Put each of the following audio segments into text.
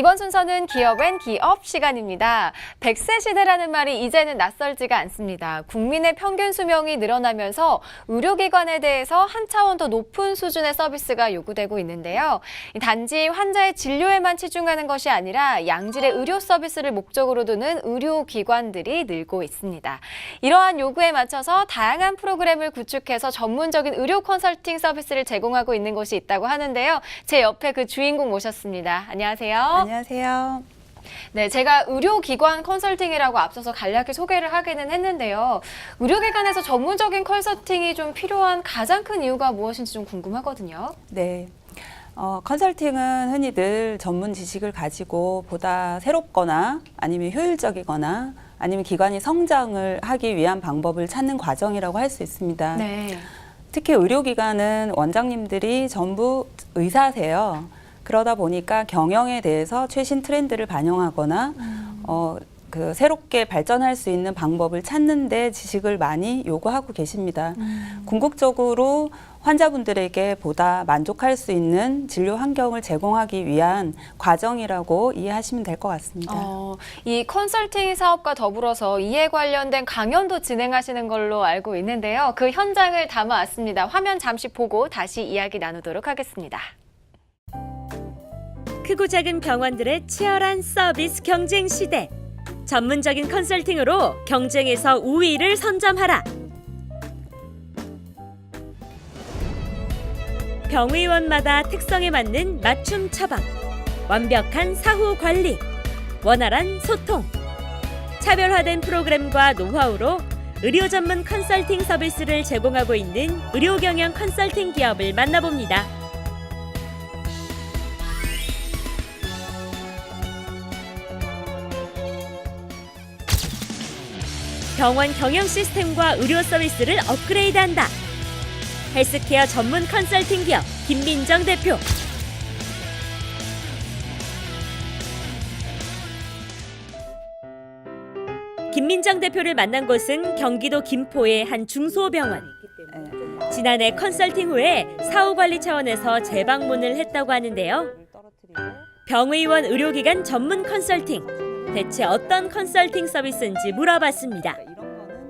이번 순서는 기업엔 기업 시간입니다. 100세 시대라는 말이 이제는 낯설지가 않습니다. 국민의 평균 수명이 늘어나면서 의료기관에 대해서 한 차원 더 높은 수준의 서비스가 요구되고 있는데요. 단지 환자의 진료에만 치중하는 것이 아니라 양질의 의료 서비스를 목적으로 두는 의료기관들이 늘고 있습니다. 이러한 요구에 맞춰서 다양한 프로그램을 구축해서 전문적인 의료 컨설팅 서비스를 제공하고 있는 곳이 있다고 하는데요. 제 옆에 그 주인공 모셨습니다. 안녕하세요. 안녕하세요. 네, 제가 의료기관 컨설팅이라고 앞서서 간략히 소개를 하기는 했는데요. 의료기관에서 전문적인 컨설팅이 좀 필요한 가장 큰 이유가 무엇인지 좀 궁금하거든요. 네. 컨설팅은 흔히들 전문 지식을 가지고 보다 새롭거나 아니면 효율적이거나 아니면 기관이 성장을 하기 위한 방법을 찾는 과정이라고 할 수 있습니다. 네. 특히 의료기관은 원장님들이 전부 의사세요. 그러다 보니까 경영에 대해서 최신 트렌드를 반영하거나 새롭게 발전할 수 있는 방법을 찾는 데 지식을 많이 요구하고 계십니다. 궁극적으로 환자분들에게 보다 만족할 수 있는 진료 환경을 제공하기 위한 과정이라고 이해하시면 될 것 같습니다. 이 컨설팅 사업과 더불어서 이에 관련된 강연도 진행하시는 걸로 알고 있는데요. 그 현장을 담아왔습니다. 화면 잠시 보고 다시 이야기 나누도록 하겠습니다. 크고 작은 병원들의 치열한 서비스 경쟁 시대. 전문적인 컨설팅으로 경쟁에서 우위를 선점하라. 병의원마다 특성에 맞는 맞춤 처방, 완벽한 사후 관리, 원활한 소통, 차별화된 프로그램과 노하우로 의료 전문 컨설팅 서비스를 제공하고 있는 의료 경영 컨설팅 기업을 만나봅니다. 병원 경영 시스템과 의료 서비스를 업그레이드한다. 헬스케어 전문 컨설팅 기업 김민정 대표. 김민정 대표를 만난 곳은 경기도 김포의 한 중소병원. 지난해 컨설팅 후에 사후관리 차원에서 재방문을 했다고 하는데요. 병의원 의료기관 전문 컨설팅. 대체 어떤 컨설팅 서비스인지 물어봤습니다.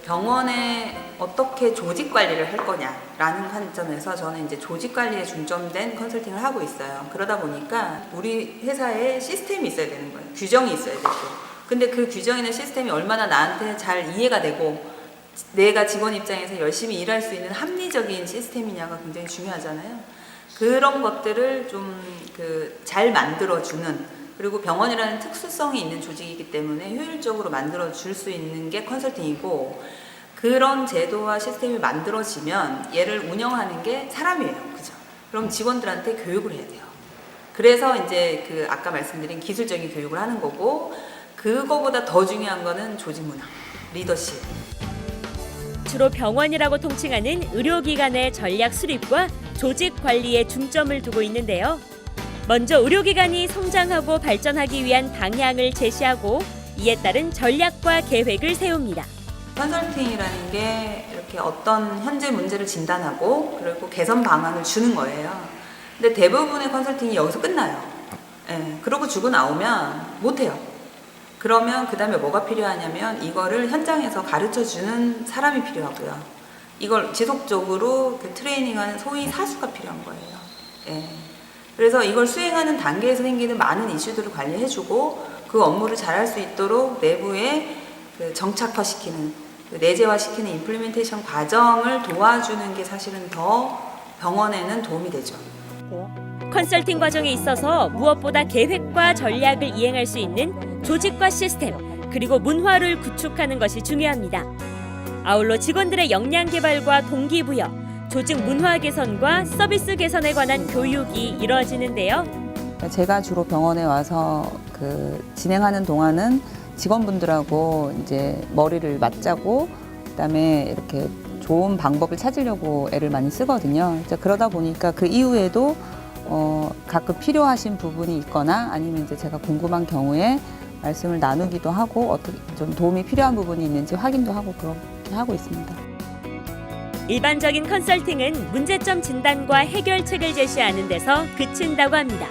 병원에 어떻게 조직 관리를 할 거냐라는 관점에서 저는 이제 조직 관리에 중점된 컨설팅을 하고 있어요. 그러다 보니까 우리 회사에 시스템이 있어야 되는 거예요. 규정이 있어야 되고. 근데 그 규정이나 시스템이 얼마나 나한테 잘 이해가 되고 내가 직원 입장에서 열심히 일할 수 있는 합리적인 시스템이냐가 굉장히 중요하잖아요. 그런 것들을 좀 잘 만들어주는, 그리고 병원이라는 특수성이 있는 조직이기 때문에 효율적으로 만들어줄 수 있는 게 컨설팅이고, 그런 제도와 시스템이 만들어지면 얘를 운영하는 게 사람이에요. 그죠? 그럼 직원들한테 교육을 해야 돼요. 그래서 이제 아까 말씀드린 기술적인 교육을 하는 거고, 그거보다 더 중요한 거는 조직 문화, 리더십. 주로 병원이라고 통칭하는 의료기관의 전략 수립과 조직 관리에 중점을 두고 있는데요. 먼저 의료기관이 성장하고 발전하기 위한 방향을 제시하고 이에 따른 전략과 계획을 세웁니다. 컨설팅이라는 게 이렇게 어떤 현재 문제를 진단하고 그리고 개선 방안을 주는 거예요. 근데 대부분의 컨설팅이 여기서 끝나요. 그러고 주고 나오면 못해요. 그러면 그 다음에 뭐가 필요하냐면 이거를 현장에서 가르쳐주는 사람이 필요하고요. 이걸 지속적으로 트레이닝하는 소위 사수가 필요한 거예요. 그래서 이걸 수행하는 단계에서 생기는 많은 이슈들을 관리해주고 그 업무를 잘할 수 있도록 내부에 정착화시키는, 내재화시키는 임플리멘테이션 과정을 도와주는 게 사실은 더 병원에는 도움이 되죠. 컨설팅 과정에 있어서 무엇보다 계획과 전략을 이행할 수 있는 조직과 시스템, 그리고 문화를 구축하는 것이 중요합니다. 아울러 직원들의 역량 개발과 동기부여, 조직 문화 개선과 서비스 개선에 관한 교육이 이루어지는데요. 제가 주로 병원에 와서 진행하는 동안은 직원분들하고 이제 머리를 맞자고 그다음에 이렇게 좋은 방법을 찾으려고 애를 많이 쓰거든요. 그러다 보니까 그 이후에도 가끔 필요하신 부분이 있거나 아니면 이제 제가 궁금한 경우에 말씀을 나누기도 하고 어떻게 좀 도움이 필요한 부분이 있는지 확인도 하고 그렇게 하고 있습니다. 일반적인 컨설팅은 문제점 진단과 해결책을 제시하는 데서 그친다고 합니다.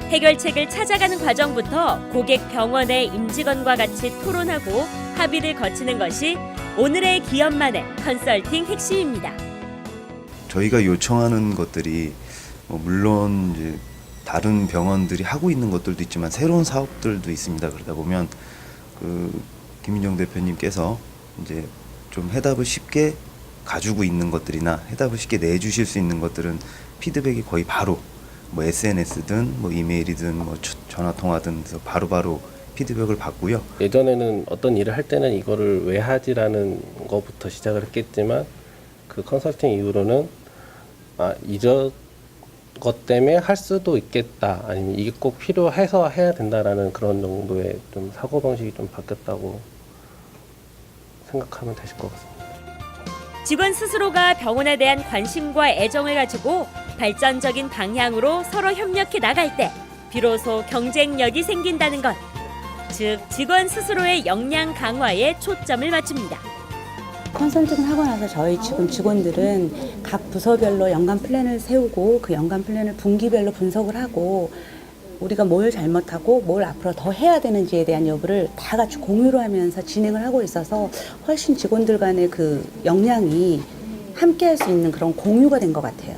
해결책을 찾아가는 과정부터 고객 병원의 임직원과 같이 토론하고 합의를 거치는 것이 오늘의 기업만의 컨설팅 핵심입니다. 저희가 요청하는 것들이 물론 이제 다른 병원들이 하고 있는 것들도 있지만 새로운 사업들도 있습니다. 그러다 보면 김민정 대표님께서 이제 좀 해답을 쉽게 가지고 있는 것들이나 해답을 쉽게 내주실 수 있는 것들은 피드백이 거의 바로 SNS든 이메일이든 전화 통화든 해서 바로바로 피드백을 받고요. 예전에는 어떤 일을 할 때는 이거를 왜 하지라는 것부터 시작을 했겠지만 그 컨설팅 이후로는 이런 것 때문에 할 수도 있겠다, 아니면 이게 꼭 필요해서 해야 된다라는 그런 정도의 좀 사고방식이 좀 바뀌었다고 생각하면 되실 것 같습니다. 직원 스스로가 병원에 대한 관심과 애정을 가지고 발전적인 방향으로 서로 협력해 나갈 때 비로소 경쟁력이 생긴다는 것. 즉, 직원 스스로의 역량 강화에 초점을 맞춥니다. 컨설팅을 하고 나서 저희 지금 직원들은 각 부서별로 연간 플랜을 세우고 그 연간 플랜을 분기별로 분석을 하고 우리가 뭘 잘못하고 뭘 앞으로 더 해야 되는지에 대한 여부를 다 같이 공유를 하면서 진행을 하고 있어서 훨씬 직원들 간의 그 역량이 함께 할 수 있는 그런 공유가 된 것 같아요.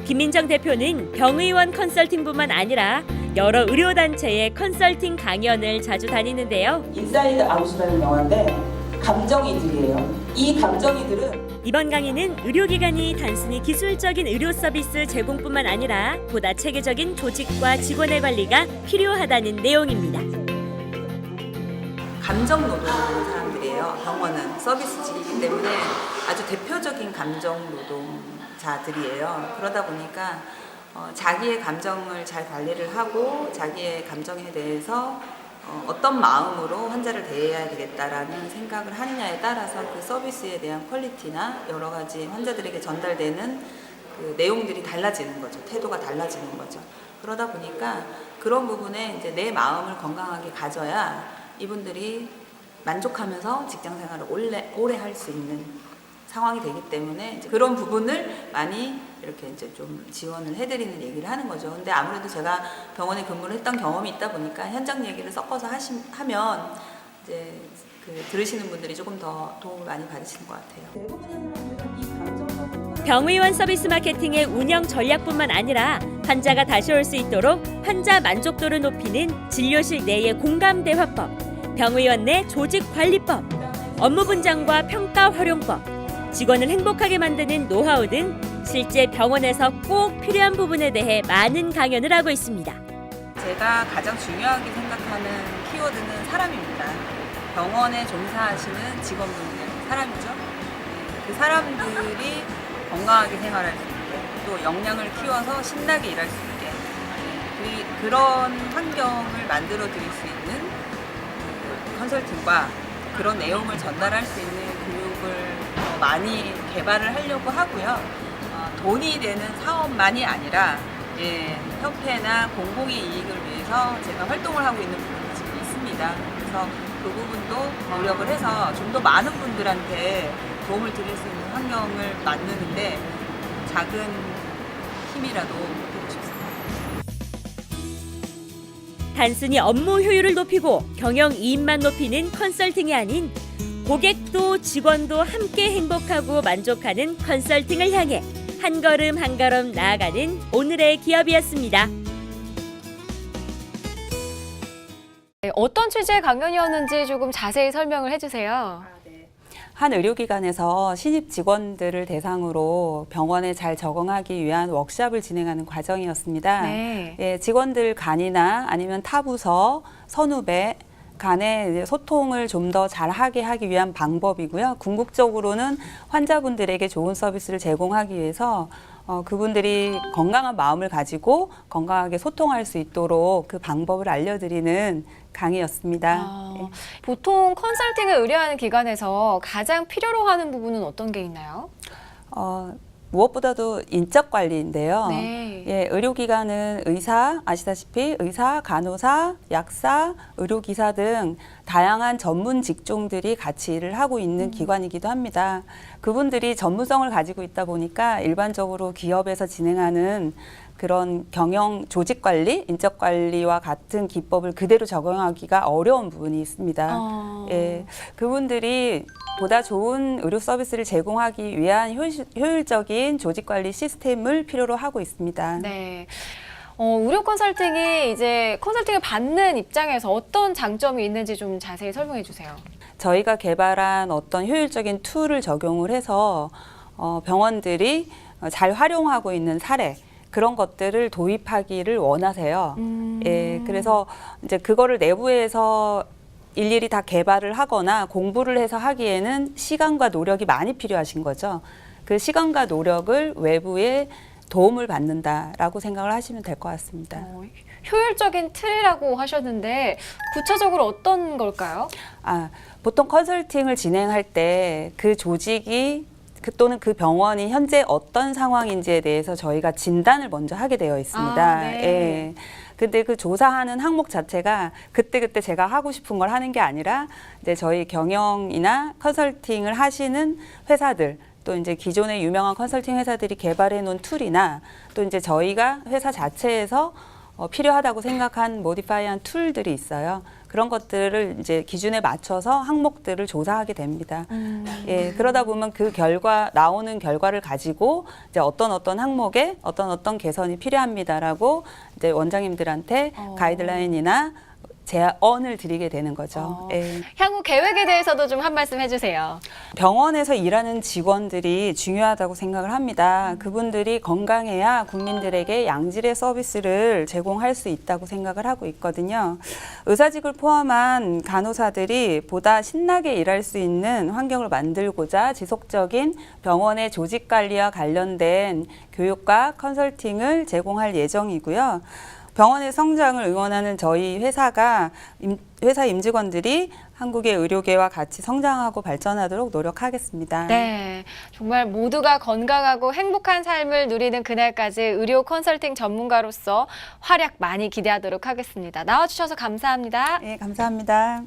김민정 대표는 병의원 컨설팅뿐만 아니라 여러 의료단체의 컨설팅 강연을 자주 다니는데요. 인사이드 아웃이라는 영화인데 감정이들이에요. 이 감정이들은 이번 강의는 의료기관이 단순히 기술적인 의료 서비스 제공뿐만 아니라 보다 체계적인 조직과 직원의 관리가 필요하다는 내용입니다. 감정 노동하는 사람들이에요. 병원은 서비스직이기 때문에 아주 대표적인 감정 노동자들이에요. 그러다 보니까 자기의 감정을 잘 관리를 하고 자기의 감정에 대해서 어떤 마음으로 환자를 대해야 되겠다라는 생각을 하느냐에 따라서 그 서비스에 대한 퀄리티나 여러 가지 환자들에게 전달되는 그 내용들이 달라지는 거죠. 태도가 달라지는 거죠. 그러다 보니까 그런 부분에 이제 내 마음을 건강하게 가져야 이분들이 만족하면서 직장 생활을 오래 할 수 있는 상황이 되기 때문에 이제 그런 부분을 많이 이렇게 이제 좀 지원을 해드리는 얘기를 하는 거죠. 근데 아무래도 제가 병원에 근무를 했던 경험이 있다 보니까 현장 얘기를 섞어서 하면 이제 들으시는 분들이 조금 더 도움을 많이 받으시는 것 같아요. 병의원 서비스 마케팅의 운영 전략뿐만 아니라 환자가 다시 올 수 있도록 환자 만족도를 높이는 진료실 내의 공감 대화법, 병의원 내 조직 관리법, 업무 분장과 평가 활용법, 직원을 행복하게 만드는 노하우 등 실제 병원에서 꼭 필요한 부분에 대해 많은 강연을 하고 있습니다. 제가 가장 중요하게 생각하는 키워드는 사람입니다. 병원에 종사하시는 직원분들, 사람이죠. 그 사람들이 건강하게 생활할 수 있게, 또 역량을 키워서 신나게 일할 수 있게, 그런 환경을 만들어 드릴 수 있는 컨설팅과 그런 내용을 전달할 수 있는 교육을 많이 개발을 하려고 하고요. 돈이 되는 사업만이 아니라 협회나 공공의 이익을 위해서 제가 활동을 하고 있는 부분이 지금 있습니다. 그래서 그 부분도 노력을 해서 좀 더 많은 분들한테 도움을 드릴 수 있는 환경을 만드는데 작은 힘이라도 되고 싶습니다. 단순히 업무 효율을 높이고 경영 이익만 높이는 컨설팅이 아닌 고객도 직원도 함께 행복하고 만족하는 컨설팅을 향해 한 걸음 한 걸음 나아가는 오늘의 기업이었습니다. 어떤 취지의 강연이었는지 조금 자세히 설명을 해주세요. 한 의료기관에서 신입 직원들을 대상으로 병원에 잘 적응하기 위한 워크숍을 진행하는 과정이었습니다. 네. 예, 직원들 간이나 아니면 타 부서, 선후배 간의 소통을 좀 더 잘하게 하기 위한 방법이고요. 궁극적으로는 환자분들에게 좋은 서비스를 제공하기 위해서 그분들이 건강한 마음을 가지고 건강하게 소통할 수 있도록 그 방법을 알려드리는 강의였습니다. 보통 컨설팅을 의뢰하는 기관에서 가장 필요로 하는 부분은 어떤 게 있나요? 무엇보다도 인적 관리인데요. 네. 예, 의료기관은 의사, 아시다시피 의사, 간호사, 약사, 의료기사 등 다양한 전문 직종들이 같이 일을 하고 있는 기관이기도 합니다. 그분들이 전문성을 가지고 있다 보니까 일반적으로 기업에서 진행하는 그런 경영 조직 관리, 인적 관리와 같은 기법을 그대로 적용하기가 어려운 부분이 있습니다. 예, 그분들이 보다 좋은 의료 서비스를 제공하기 위한 효율적인 조직 관리 시스템을 필요로 하고 있습니다. 네. 의료 컨설팅이 이제 컨설팅을 받는 입장에서 어떤 장점이 있는지 좀 자세히 설명해 주세요. 저희가 개발한 어떤 효율적인 툴을 적용을 해서 병원들이 잘 활용하고 있는 사례, 그런 것들을 도입하기를 원하세요. 예, 그래서 이제 그거를 내부에서 일일이 다 개발을 하거나 공부를 해서 하기에는 시간과 노력이 많이 필요하신 거죠. 그 시간과 노력을 외부에 도움을 받는다라고 생각을 하시면 될 것 같습니다. 효율적인 틀이라고 하셨는데 구체적으로 어떤 걸까요? 보통 컨설팅을 진행할 때 그 조직이 또는 그 병원이 현재 어떤 상황인지에 대해서 저희가 진단을 먼저 하게 되어 있습니다. 네. 예. 근데 그 조사하는 항목 자체가 그때그때 제가 하고 싶은 걸 하는 게 아니라 이제 저희 경영이나 컨설팅을 하시는 회사들, 또 이제 기존의 유명한 컨설팅 회사들이 개발해 놓은 툴이나 또 이제 저희가 회사 자체에서 필요하다고 생각한 모디파이한 툴들이 있어요. 그런 것들을 이제 기준에 맞춰서 항목들을 조사하게 됩니다. 예, 그러다 보면 그 나오는 결과를 가지고 이제 어떤 항목에 어떤 개선이 필요합니다라고 이제 원장님들한테 가이드라인이나 제안을 드리게 되는 거죠. 예. 향후 계획에 대해서도 좀 한 말씀 해주세요. 병원에서 일하는 직원들이 중요하다고 생각을 합니다. 그분들이 건강해야 국민들에게 양질의 서비스를 제공할 수 있다고 생각을 하고 있거든요. 의사직을 포함한 간호사들이 보다 신나게 일할 수 있는 환경을 만들고자 지속적인 병원의 조직 관리와 관련된 교육과 컨설팅을 제공할 예정이고요. 병원의 성장을 응원하는 저희 회사 임직원들이 한국의 의료계와 같이 성장하고 발전하도록 노력하겠습니다. 네, 정말 모두가 건강하고 행복한 삶을 누리는 그날까지 의료 컨설팅 전문가로서 활약 많이 기대하도록 하겠습니다. 나와주셔서 감사합니다. 네, 감사합니다.